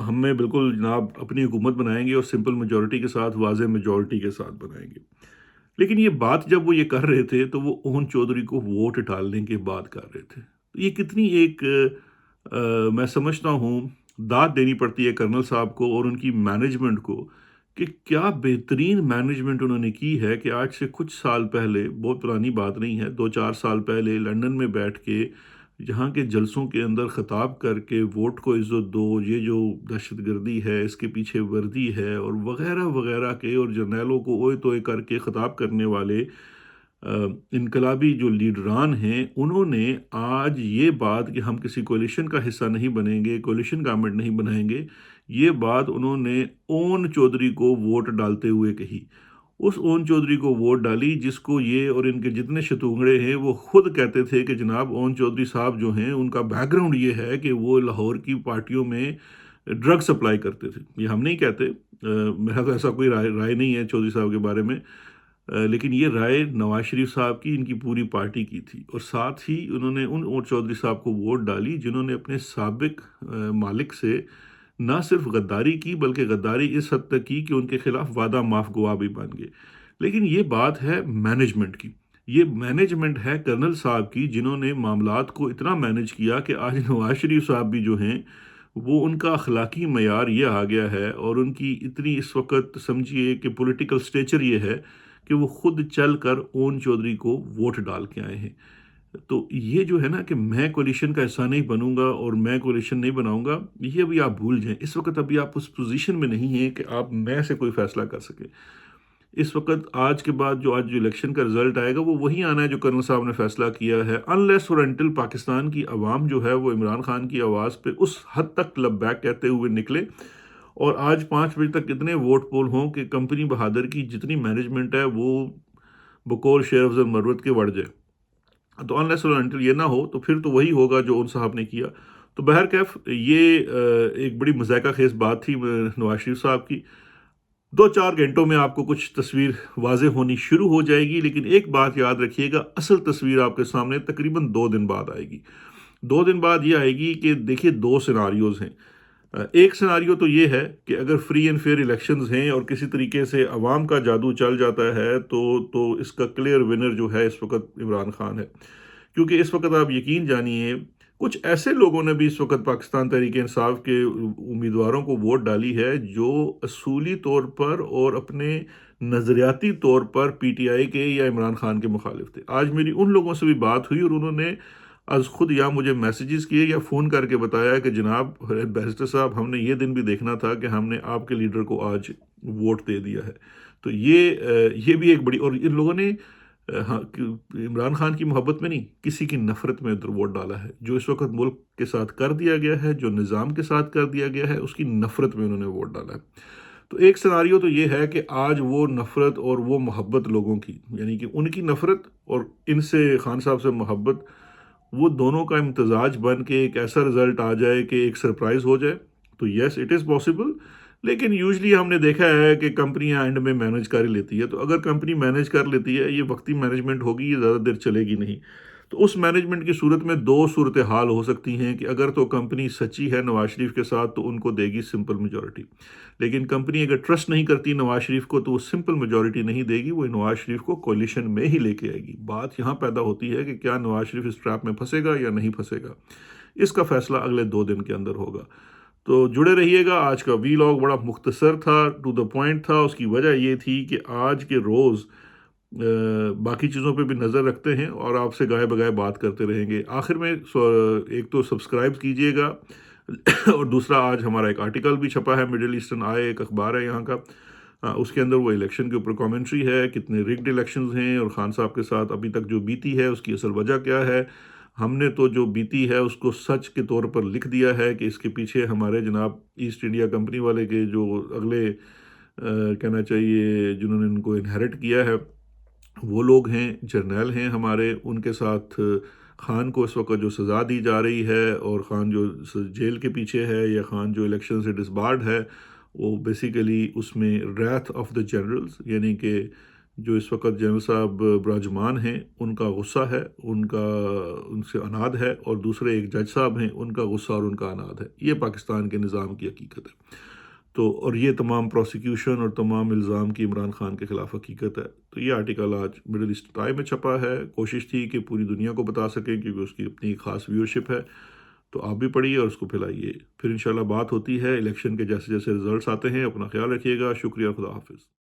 ہمیں بالکل جناب اپنی حکومت بنائیں گے اور سمپل میجورٹی کے ساتھ، واضح میجورٹی کے ساتھ بنائیں گے. لیکن یہ بات جب وہ یہ کر رہے تھے تو وہ اون چودھری کو ووٹ ڈالنے کی بات کر رہے تھے. تو یہ کتنی ایک میں سمجھتا ہوں داد دینی پڑتی ہے کرنل صاحب کو اور ان کی مینجمنٹ کو، کہ کیا بہترین مینجمنٹ انہوں نے کی ہے کہ آج سے کچھ سال پہلے، بہت پرانی بات نہیں ہے، 2-4 سال پہلے لندن میں بیٹھ کے جہاں کے جلسوں کے اندر خطاب کر کے ووٹ کو عزت دو، یہ جو دہشت گردی ہے اس کے پیچھے وردی ہے اور وغیرہ وغیرہ کے، اور جرنیلوں کو اوئے توئے کر کے خطاب کرنے والے انقلابی جو لیڈران ہیں، انہوں نے آج یہ بات کہ ہم کسی کولیشن کا حصہ نہیں بنیں گے، کولیشن گورنمنٹ نہیں بنائیں گے، یہ بات انہوں نے اون چودھری کو ووٹ ڈالتے ہوئے کہی. اس اون چودھری کو ووٹ ڈالی جس کو یہ اور ان کے جتنے شتونگڑے ہیں وہ خود کہتے تھے کہ جناب اون چودھری صاحب جو ہیں ان کا بیک گراؤنڈ یہ ہے کہ وہ لاہور کی پارٹیوں میں ڈرگ سپلائی کرتے تھے. یہ ہم نہیں کہتے، میرا تو ایسا کوئی رائے نہیں ہے چودھری صاحب کے بارے میں، لیکن یہ رائے نواز شریف صاحب کی، ان کی پوری پارٹی کی تھی. اور ساتھ ہی انہوں نے ان اون چودھری صاحب کو ووٹ ڈالی جنہوں نے اپنے سابق مالک سے نہ صرف غداری کی بلکہ غداری اس حد تک کی کہ ان کے خلاف وعدہ معاف گواہ بھی بن گئے. لیکن یہ بات ہے مینجمنٹ کی، یہ مینجمنٹ ہے کرنل صاحب کی، جنہوں نے معاملات کو اتنا مینج کیا کہ آج نواز شریف صاحب بھی جو ہیں وہ ان کا اخلاقی معیار یہ آ گیا ہے، اور ان کی اتنی اس وقت سمجھیے کہ پولیٹیکل سٹیچر یہ ہے کہ وہ خود چل کر اون چودھری کو ووٹ ڈال کے آئے ہیں. تو یہ جو ہے نا کہ میں کولیشن کا حصہ نہیں بنوں گا اور میں کولیشن نہیں بناؤں گا، یہ ابھی آپ بھول جائیں. اس وقت ابھی آپ اس پوزیشن میں نہیں ہیں کہ آپ میں سے کوئی فیصلہ کر سکیں. اس وقت آج کے بعد جو آج جو الیکشن کا رزلٹ آئے گا وہ وہی آنا ہے جو کرنل صاحب نے فیصلہ کیا ہے، انلیس اور انٹل پاکستان کی عوام جو ہے وہ عمران خان کی آواز پہ اس حد تک لبیک کہتے ہوئے نکلے اور آج 5 بجے تک اتنے ووٹ پول ہوں کہ کمپنی بہادر کی جتنی مینجمنٹ ہے وہ بقول شیر افضل مروت کے وڑ جائے. تو انلیس اور انٹل یہ نہ ہو تو پھر تو وہی ہوگا جو ان صاحب نے کیا. تو بہرکیف یہ ایک بڑی مذائقہ خیز بات تھی نواز شریف صاحب کی. 2-4 گھنٹوں میں آپ کو کچھ تصویر واضح ہونی شروع ہو جائے گی، لیکن ایک بات یاد رکھیے گا، اصل تصویر آپ کے سامنے تقریباً 2 دن بعد آئے گی. 2 دن بعد یہ آئے گی کہ دیکھیے 2 سیناریوز ہیں. ایک سیناریو تو یہ ہے کہ اگر فری اینڈ فیئر الیکشنز ہیں اور کسی طریقے سے عوام کا جادو چل جاتا ہے تو اس کا کلیئر ونر جو ہے اس وقت عمران خان ہے. کیونکہ اس وقت آپ یقین جانیے کچھ ایسے لوگوں نے بھی اس وقت پاکستان تحریک انصاف کے امیدواروں کو ووٹ ڈالی ہے جو اصولی طور پر اور اپنے نظریاتی طور پر پی ٹی آئی کے یا عمران خان کے مخالف تھے. آج میری ان لوگوں سے بھی بات ہوئی اور انہوں نے از خود یا مجھے میسیجز کیے یا فون کر کے بتایا کہ جناب بیرسٹر صاحب، ہم نے یہ دن بھی دیکھنا تھا کہ ہم نے آپ کے لیڈر کو آج ووٹ دے دیا ہے. تو یہ بھی ایک بڑی، اور ان لوگوں نے عمران خان کی محبت میں نہیں، کسی کی نفرت میں ادھر ووٹ ڈالا ہے. جو اس وقت ملک کے ساتھ کر دیا گیا ہے، جو نظام کے ساتھ کر دیا گیا ہے، اس کی نفرت میں انہوں نے ووٹ ڈالا ہے. تو ایک سیناریو تو یہ ہے کہ آج وہ نفرت اور وہ محبت لوگوں کی، یعنی کہ ان کی نفرت اور ان سے خان صاحب سے محبت، وہ دونوں کا امتزاج بن کے ایک ایسا رزلٹ آ جائے کہ ایک سرپرائز ہو جائے. تو یس اٹ از پاسبل، لیکن یوزلی ہم نے دیکھا ہے کہ کمپنیاں اینڈ میں مینج کر ہی لیتی ہے. تو اگر کمپنی مینج کر لیتی ہے، یہ وقتی مینجمنٹ ہوگی، یہ زیادہ دیر چلے گی نہیں. تو اس مینجمنٹ کی صورت میں 2 صورتحال ہو سکتی ہیں کہ اگر تو کمپنی سچی ہے نواز شریف کے ساتھ تو ان کو دے گی سمپل میجورٹی، لیکن کمپنی اگر ٹرسٹ نہیں کرتی نواز شریف کو تو وہ سمپل میجورٹی نہیں دے گی، وہ نواز شریف کو کولیشن میں ہی لے کے آئے گی. بات یہاں پیدا ہوتی ہے کہ کیا نواز شریف اس ٹریپ میں پھنسے گا یا نہیں پھنسے گا. اس کا فیصلہ اگلے 2 دن کے اندر ہوگا. تو جڑے رہیے گا. آج کا ویلاگ بڑا مختصر تھا، ٹو دا پوائنٹ تھا. اس کی وجہ یہ تھی کہ آج کے روز باقی چیزوں پہ بھی نظر رکھتے ہیں اور آپ سے گائے بگائے بات کرتے رہیں گے. آخر میں ایک تو سبسکرائب کیجئے گا اور دوسرا آج ہمارا ایک آرٹیکل بھی چھپا ہے، مڈل ایسٹرن آئے ایک اخبار ہے یہاں کا، اس کے اندر وہ الیکشن کے اوپر کامنٹری ہے، کتنے ریگڈ الیکشنز ہیں اور خان صاحب کے ساتھ ابھی تک جو بیتی ہے اس کی اصل وجہ کیا ہے. ہم نے تو جو بیتی ہے اس کو سچ کے طور پر لکھ دیا ہے کہ اس کے پیچھے ہمارے جناب ایسٹ انڈیا کمپنی والے کے جو اگلے کہنا چاہیے جنہوں نے ان کو انہیرٹ کیا ہے وہ لوگ ہیں، جرنیل ہیں ہمارے. ان کے ساتھ خان کو اس وقت جو سزا دی جا رہی ہے اور خان جو جیل کے پیچھے ہے یا خان جو الیکشن سے ڈسبارڈ ہے، وہ بیسیکلی اس میں ریتھ آف دا جنرلز، یعنی کہ جو اس وقت جنرل صاحب براجمان ہیں ان کا غصہ ہے، ان سے اناد ہے، اور دوسرے ایک جج صاحب ہیں ان کا غصہ اور ان کا اناد ہے۔ یہ پاکستان کے نظام کی حقیقت ہے۔ تو اور یہ تمام پروسیکیوشن اور تمام الزام کی عمران خان کے خلاف حقیقت ہے۔ تو یہ آرٹیکل آج مڈل ایسٹ ٹائم میں چھپا ہے، کوشش تھی کہ پوری دنیا کو بتا سکیں کیونکہ اس کی اپنی خاص ویورشپ ہے۔ تو آپ بھی پڑھیے اور اس کو پھیلائیے۔ پھر انشاءاللہ بات ہوتی ہے الیکشن کے جیسے جیسے رزلٹس آتے ہیں۔ اپنا خیال رکھیے گا۔ شکریہ، خدا حافظ۔